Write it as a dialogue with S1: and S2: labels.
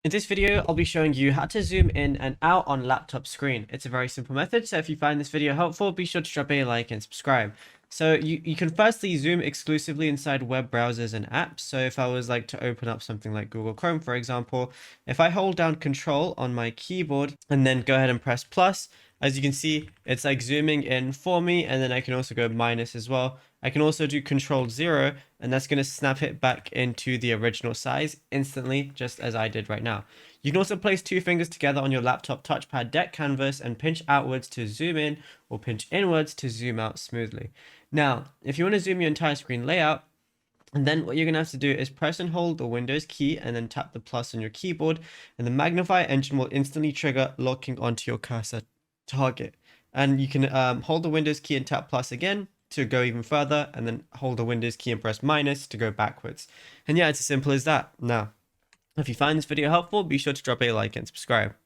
S1: In this video, I'll be showing you how to zoom in and out on laptop screen. It's a very simple method, so if you find this video helpful, be sure to drop a like and subscribe. So you can firstly zoom exclusively inside web browsers and apps. So if I was like to open up something like Google Chrome, for example, if I hold down Control on my keyboard and then go ahead and press plus, as you can see, it's like zooming in for me, and then I can also go minus as well. I can also do Control 0, and that's going to snap it back into the original size instantly, just as I did right now. You can also place two fingers together on your laptop touchpad deck canvas and pinch outwards to zoom in, or pinch inwards to zoom out smoothly. Now, if you want to zoom your entire screen layout, and then what you're going to have to do is press and hold the Windows key and then tap the plus on your keyboard, and the magnify engine will instantly trigger locking onto your cursor target. And you can hold the Windows key and tap plus again to go even further, and then hold the Windows key and press minus to go backwards. And yeah, it's as simple as that. Now, if you find this video helpful, be sure to drop a like and subscribe.